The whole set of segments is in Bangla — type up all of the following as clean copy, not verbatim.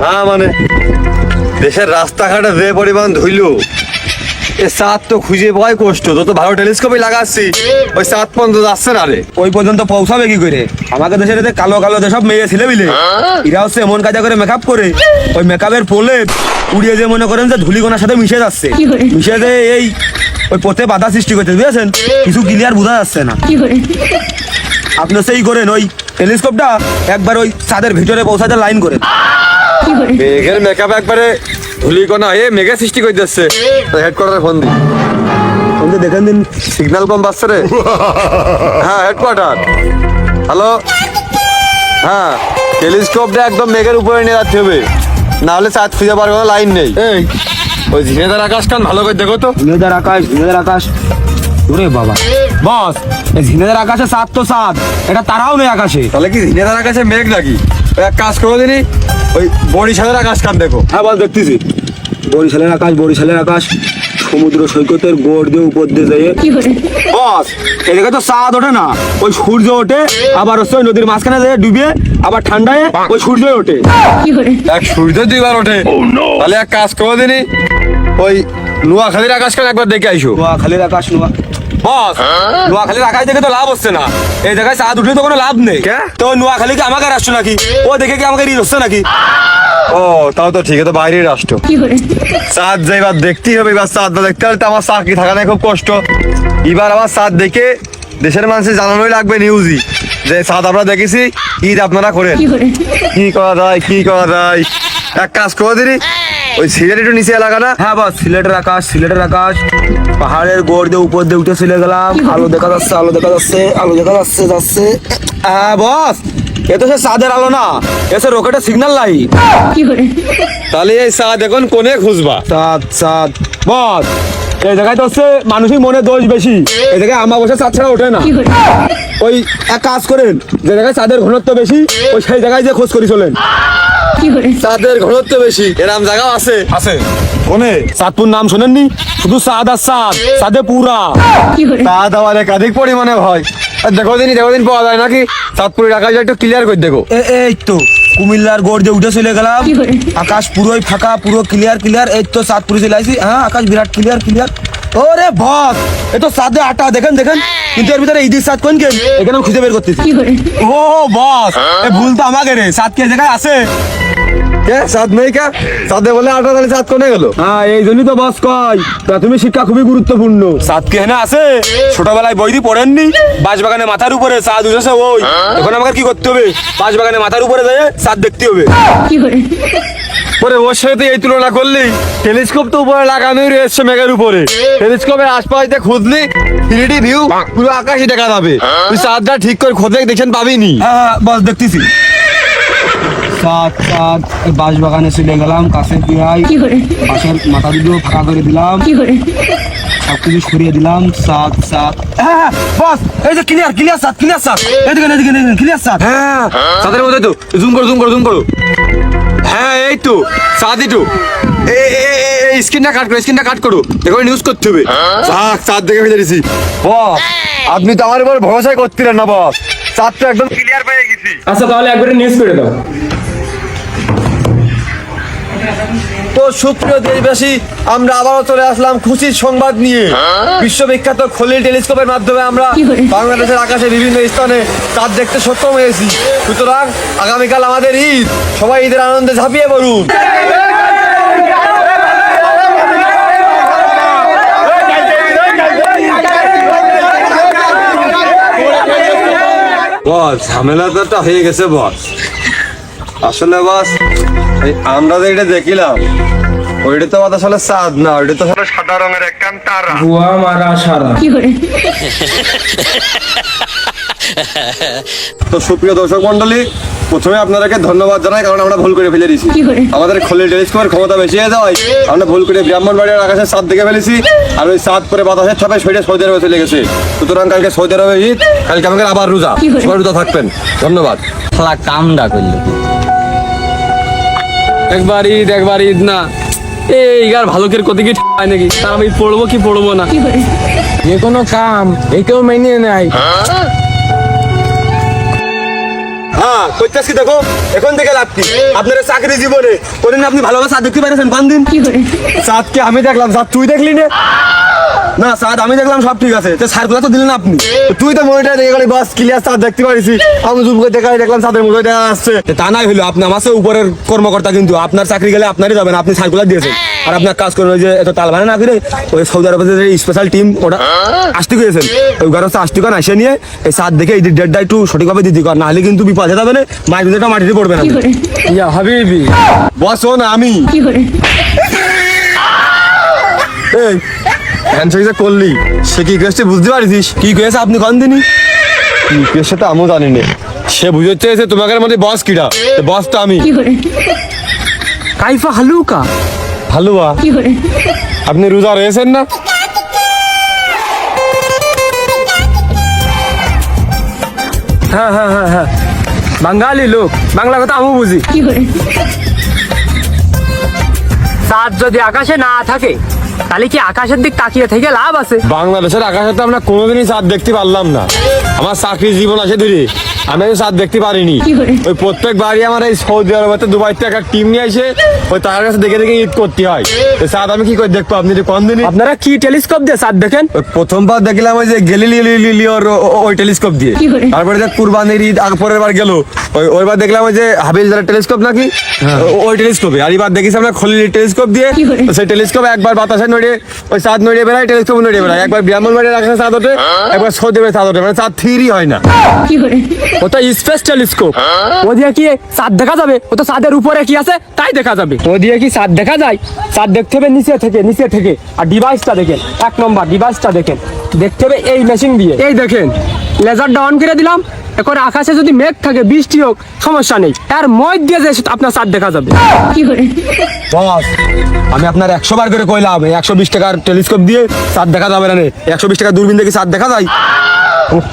হ্যাঁ মানে দেশের রাস্তাঘাটে যে পরিমাণ ধুইল, এ চাঁদ তো খুঁজে পাওয়াই কষ্ট। তো ভালো টেলিস্কোপই লাগাচ্ছি, ওই চাঁদ পর্যন্ত যাচ্ছে না রে। ওই পর্যন্ত পৌঁছাবে কি করে? আমাদের দেশের এতে কালো কালো যেসব মেয়ে ছেলে মিলে এরা হচ্ছে এমন কাজা করে মেকআপ করে, ওই মেকআপের প্রলেপ উড়িয়ে যে মনে করেন যে ধুলিকণার সাথে মিশে যাচ্ছে, মিশে যে এই ওই পথে বাধা সৃষ্টি করতে, বুঝেছেন? কিছু ক্লিয়ার বোঝা যাচ্ছে না। আপনি সেই করেন ওই টেলিস্কোপটা একবার ওই চাঁদের ভিতরে পৌঁছাতে লাইন করে মেঘের মেকআপ একবারে ধুলিকণা হয়ে মেঘের সৃষ্টি করে দিচ্ছে। হেডকোয়ার্টারে ফোন দি, দেখেন দিন। সিগন্যাল কম পাচ্ছে রে। হ্যাঁ হেডকোয়ার্টার, হ্যালো। হ্যাঁ টেলিস্কোপটা একদম মেঘের উপরে নিয়ে যাচ্ছে হবে, না হলে চাঁদ খুঁজে পাওয়ার কোনো লাইন নেই। এই ওই ঝিনেদার আকাশ কান ভালো করে দেখো তো। ঝিনেদার আকাশ ওরে বাবা বস, এই ঝিনেদার আকাশে চাঁদ তো চাঁদ, এটা তারাও নেই আকাশে। তাহলে কি ঝিনেদার আকাশে মেঘ নাকি? ওই এক কাজ করো দিনই, ওই বরিশালের আকাশ কান দেখো। হ্যাঁ বল, দেখতেছি। বরিশালের আকাশ সমুদ্র সৈকতের গোড় দিয়ে উপর দিয়ে যায়। বস এদিকে তো চাঁদ ওঠে না, ওই সূর্য ওঠে, আবার হচ্ছে ওই নদীর মাঝখানে যায় ডুবে, আবার ঠান্ডায় ওই সূর্য ওঠে। এক সূর্য দুইবার ওঠে। তাহলে এক কাজ করো দিনই, ওই নোয়াখালীর আকাশ কান একবার দেখে আইসো। নোয়াখালীর আকাশ বস নোয়াখালীর আকাশ দেখে তো লাভ হচ্ছে না, এই জায়গায় চাঁদ উঠলে তো কোনো লাভ নেই। তো নোয়াখালী কি আমাকে রাষ্ট্র নাকি? ও দেখে কি আমাকে রিজ হচ্ছে নাকি? ও তাও তো ঠিক আছে, বাইরের রাষ্ট্র। চাঁদ যে এবার দেখতেই হবে, এবার চাঁদ না দেখতে হলে তো আমার চাকরি থাকা নেই, খুব কষ্ট। এবার আবার চাঁদ দেখে দেশের মানুষের জানানোই লাগবে নিউজই, যে চাঁদ আমরা দেখেছি, ঈদ আপনারা করেন। কি করা যায়? এক কাজ করে দিনি, ওই সিলেট একটু নিচে এলাকা না? হ্যাঁ বস, সিলেটের আকাশ পাহাড়ের গোড় দিয়ে উপর দিয়ে উঠে চলে গেলাম। আলো দেখা যাচ্ছে। হ্যাঁ বস, এ তো সে চাঁদের আলো না, এসে রকেটের সিগন্যাল লাইট। তাহলে এই চাঁদ এখন কোনে খুঁজবা? চাঁদ বস, এই জায়গায় তো হচ্ছে মানুষের মনে দোষ বেশি, এই জায়গায় আমাবস্যা চাঁদ ছাড়া ওঠে না। ওই এক কাজ করেন, যে জায়গায় চাঁদের ঘনত্ব বেশি ওই সেই জায়গায় যে খোঁজ করি চলেন। চাঁদের ঘনত্ব বেশি এরম জায়গাও আছে? কোনে? চাঁদপুর নাম শোনেননি? শুধু চাঁদ আর চাঁদে পুরা। চাঁদ আবার একাধিক পরিমাণে হয়। দেখো দিন পাওয়া যায় নাকি? চাঁদপুরের আকাশ একটু ক্লিয়ার করে দেখো। এই তো কুমিল্লার গোড় দিয়ে উঠে চলে গেলাম, আকাশ পুরোই ফাঁকা, পুরো ক্লিয়ার। এই তো চাঁদপুরে চলে আসি। হ্যাঁ আকাশ বিরাট ক্লিয়ার। ওরে বস, এ তো চাঁদে আটা, দেখেন কিন্তু এর ভিতরে ঈদের চাঁদ কোন গেম এখানে আমি খুঁজে বের করতেছি। ও বস, ভুল তো আমাকে রে, চাঁদ কে জায়গায় আছে? চাঁদ নেই কা? চাঁদে বলে আটা, তাহলে চাঁদ কোনে গেল? হ্যাঁ এই জন্যই তো বস কয় প্রাথমিক শিক্ষা খুবই গুরুত্বপূর্ণ। চাঁদ কে এখানে আছে? ছোটবেলায় বইটি পড়েননি? বাঁশবাগানে মাথার উপরে চাঁদ উঠেছে, ওই এখন আমাকে কি করতে হবে? বাঁশবাগানে মাথার উপরে যেয়ে চাঁদ দেখতে হবে। পরে ওর সাথে এই তুলনা করলি, টেলিস্কোপ তো উপরে লাগানোই রয়েছে মেঘের উপরে। টেলিস্কোপের আশপাশে খুঁজলি 3D ভিউ পুরো আকাশই দেখা যাবে। তুই চাঁদটা ঠিক করে খোঁজে দেখছেন পাবিনি। হ্যাঁ বস, দেখতেছি। চাঁদ বাঁশবাগানে চলে গেলাম, কাছে প্রায় পাশের মাথা দুটো ফাঁকা করে দিলাম, সবকিছু সরিয়ে দিলাম। চাঁদ হ্যাঁ বস, এই যে ক্লিয়ার চাঁদ, এদিকে ক্লিয়ার চাঁদ। হ্যাঁ চাঁদের মধ্যে তো জুম করো। হ্যাঁ এই তো চাঁদ, একটু এই স্ক্রিনটা কাট করো, দেখো নিউজ করতে হবে। চাঁদ দেখে ফেলে দিছি। বস আপনি তো আমার উপর ভরসাই করছিলেন না বস, চাঁদটা একদম ক্লিয়ার পেয়ে গেছি। আচ্ছা তাহলে একবারে নিউজ করে দাও। তো সুপ্রিয় দেশবাসী, আমরা আবারও চলে আসলাম খুশির সংবাদ নিয়ে। বিশ্ববিখ্যাত খলিল টেলিস্কোপের মাধ্যমে আমরা বাংলাদেশের আকাশে বিভিন্ন স্থানে চাঁদ দেখতে সক্ষম হয়েছি। সুতরাং আগামীকাল আমাদের ঈদ, সবাই ঈদের আনন্দে ঝাঁপিয়ে পড়ুন। বস ঝামেলা তো একটা হয়ে গেছে বস। আসলে বস আমরা যে এটা দেখিলাম, ওইটা তো আসলে চাঁদ না, ওইটা তো আসলে সাদা রঙের একখান তারা। বুয়া মারা সারা। তো সুপ্রিয় দর্শক মন্ডলী, প্রথমে আপনাদেরকে ধন্যবাদ জানাই, কারণ আমরা ভুল করে ফেলে দিয়েছি। আমাদের খলিল টেলিস্কোপের ক্ষমতা বেশি হয়ে যাওয়ায় আমরা ভুল করে ব্রাহ্মণবাড়িয়ার আকাশে চাঁদ দেখে ফেলেছি, আর ওই চাঁদ পরে বাতাসের ছাপে সেটা সৌদি আরবে চলে গেছে। সুতরাং কালকে সৌদি আরবে ঈদ, কালকে আমাদের আবার রোজা, সবাই রোজা থাকবেন। ধন্যবাদ। কামডা করলো একবার ঈদ না, এই আর ভালুকের কত কি ঠায় নাকি, তার আমি পড়বো কি পড়বো না, যে কোনো কাম একেও মেনে নেয়। হ্যাঁ কইতাস কি দেখো এখন থেকে লাভ কি আপনার চাকরি জীবনে কোনদিন আপনি ভালোভাবে চাঁদ দেখতে পারেছেন কোন দিন চাঁদকে আমি দেখলাম, চাঁদ তুই দেখলি না? না চাঁদ আমি দেখলাম সব ঠিক আছে তো সার্কুলার তো দিলেন আপনি তুই তো মনিটর দেখে গেলি বাস ক্লিয়ার চাঁদ দেখতে পারিস, আমি জুম করে দেখলাম চাঁদের মতো দেখা যাচ্ছে। তা নাই হলো আপনি আমার চেয়ে উপরের কর্মকর্তা কিন্তু আপনার চাকরি গেলে আপনারই যাবেন আপনি সার্কুলার দিয়েছেন আর আপনার কাজ করেন ওই যে এত তাল বানা না করে ওই সৌদি আরবের যে স্পেশাল টিম ওটা আসতে গিয়েছেন ওই ঘরে হচ্ছে আসতে আসে নিয়ে এই চাঁদ দেখে এই ডেটটা একটু সঠিকভাবে দিতে কর নাহলে কিন্তু বিপদে যাবে না মাইকুটা মাটিতে পড়বে না ইয়া হাবিবি বস ও না আমি এই হ্যান্ডশেক যে করলি সে কি কেসটা বুঝতে পারিস? কি কয়েছে আপনি কোন দিনই কি কেসটা তো আমিও জানি না। সে বুঝতে চেয়েছে তোমাদের মধ্যে বস কিরা, বস তো আমি। কাইফা হালুকা হালুয়া আপনি রোজা রয়েছেন না? হ্যাঁ হ্যাঁ হ্যাঁ হ্যাঁ বাঙালি লোক, বাংলা কথা আমি বুঝি। চাঁদ যদি আকাশে না থাকে তাহলে কি আকাশের দিক তাকিয়ে থেকে লাভ আছে? বাংলাদেশের আকাশে তো আমরা কোনোদিনই চাঁদ দেখতে পারলাম না। আমার চাকরি জীবন আছে ধীরে আমি চাঁদ দেখতে পারিনি। ওই প্রত্যেক বাড়ি আমার এই সৌদি আরবে দুবাইতে একটা টিম নিয়ে আসে ওই তার কাছে দেখে দেখে ঈদ করতে হয়। ওই চাঁদ আমি কি করে দেখবো? আপনি কোন দিনই আপনারা কি টেলিস্কোপ দিয়ে চাঁদ দেখেন? প্রথমবার দেখলাম ওই যে গেলিলিওর ওই টেলিস্কোপ দিয়ে, তারপরে যে কুরবানির ঈদ পরের বার গেল ওইবার দেখলাম ওই যে হাবিলদার টেলিস্কোপ নাকি ওই টেলিস্কোপে, আর এবার দেখেছি আমরা খলিল টেলিস্কোপ দিয়ে। সেই টেলিস্কোপ একবার বাতাসে নড়ে ওই চাঁদ নড়িয়ে বেড়ায়, টেলিস্কোপ নড়িয়ে বেড়ায়, একবার ব্রাহ্মণবাড়ির আকাশে চাঁদ ওঠে, একবার সৌদি আরবে চাঁদ ওঠে, মানে চাঁদ থ্রি হয় না। ওটা স্পেস টেলিস্কোপ, ও দিয়ে কি চাঁদ দেখা যাবে? ও তো চাঁদের উপরে কি আছে তাই দেখা যাবে। ও দিয়ে কি চাঁদ দেখা যায়? চাঁদ দেখতে হবে নিচে থেকে। আর ডিভাইসটা দেখেন, 1 নম্বর ডিভাইসটা দেখেন, দেখতে হবে এই মেশিন দিয়ে। এই দেখেন লেজারটা অন করে দিলাম, এখন আকাশে যদি মেঘ থাকে বৃষ্টি হোক সমস্যা নেই, তার মধ্য দিয়ে যে আপনার চাঁদ দেখা যাবে। বস আমি আপনার 100 বার করে কইলাম 120 টাকার টেলিস্কোপ দিয়ে চাঁদ দেখা যাবে না। 120 টাকা দূরবীন দেখে চাঁদ দেখা যায়?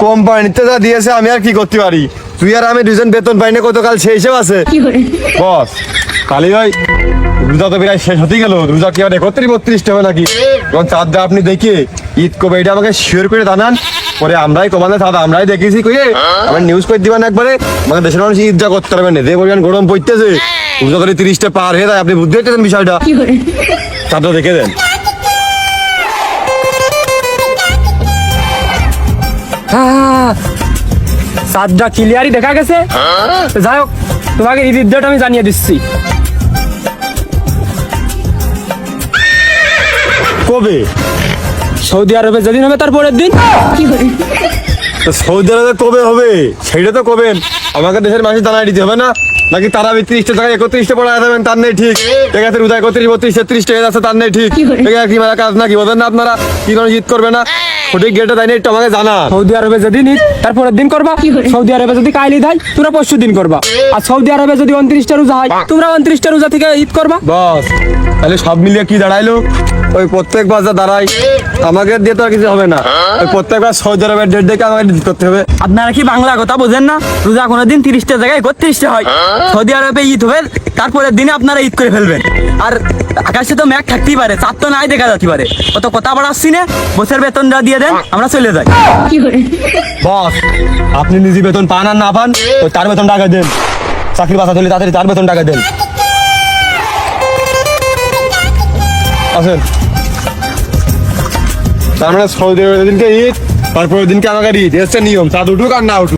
কোম্পানিতে যা দিয়েছে আমি আর কি করতে পারি? তুই আর আমি দুজন বেতন পাই না, গতকাল সেই হিসেব আছে। বস কালি ভাই রোজা তো প্রায় শেষ হতে গেল, রোজা কি আর 31-32 হবে নাকি? এবং চাঁদটা আপনি দেখে ঈদ কবে এটা আমাকে শিওর করে জানান, পরে আমরাই কমানে চাঁদ আমরাই দেখেছি কইয়ে আমার নিউজ করে দিবেন একবারে। আমাদের দেশের মানুষ ঈদ যা করতে পারবেন না, যে পরিমাণ গরম পড়তেছে রোজা ধরে 30টা পার হয়ে যায়, আপনি বুঝতে পারছেন বিষয়টা? চাঁদটা দেখে দেন। চাঁদটা ক্লিয়ারই দেখা গেছে। যাই হোক তোমাকে ঈদের ডেট আমি জানিয়ে দিচ্ছি। কবে? সৌদি আরবে যেদিন হবে তার পরের দিন। তো সৌদি আরবে কবে হবে সেটা তো কবেন, আমাকে দেশের মানুষ জানাই দিতে হবে না? নাকি তারা 30টা টাকা 31টা পড়ায় দেবেন তার নেই ঠিক? ঠিক আছে রোজা 31-32-33 টাকা যাচ্ছে তার নেই ঠিক? কি মেলা কাজ নাকি বোঝেন না আপনারা? কি কোনো ঈদ করবে না? সঠিক গেটে দেয় না একটু আমাকে জানা। সৌদি আরবে যেদিন ঈদ তার পরের দিন করবা। সৌদি আরবে যদি কাল ঈদ হয় তোমরা পরশু দিন করবা, আর সৌদি আরবে যদি 29টা রোজা হয় তোমরা 29টা রোজা থেকে ঈদ করবা। বস তাহলে সব মিলিয়ে কি দাঁড়াইলো? ওই প্রত্যেক বাজার দাঁড়াই আমাকে দিয়ে তো আর কিছু হবে না, ওই প্রত্যেকবার সৌদি আরবের ডেট দেখে আমাকে ঈদ করতে হবে। আপনারা কি বাংলা কথা বোঝেন না? রোজা কোনোদিন 30টা জায়গায় 31টা হয়। সৌদি আরবে ঈদ হবে তারপরের দিনে আপনারা ঈদ করে ফেলবেন। আর আকাশে তো মেঘ থাকতেই পারে, চাঁদ তো নাই দেখা যেতে পারে। অত কথা বাড়াচ্ছি না, বছর বেতনটা দিয়ে দেন আমরা চলে যাই। বস আপনি নিজে বেতন পান আর না পান ওই তার বেতন টাকা দেন, চাকরি বাঁচা হলে তাড়াতাড়ি তার বেতন টাকা দেন। আসেন। তার মানে সৌদি আরবের দিনকে ঈদ, তারপরের দিনকে আমাকে ঈদ, এসছে নিয়ম, চাঁদ উঠুক আর না উঠুক।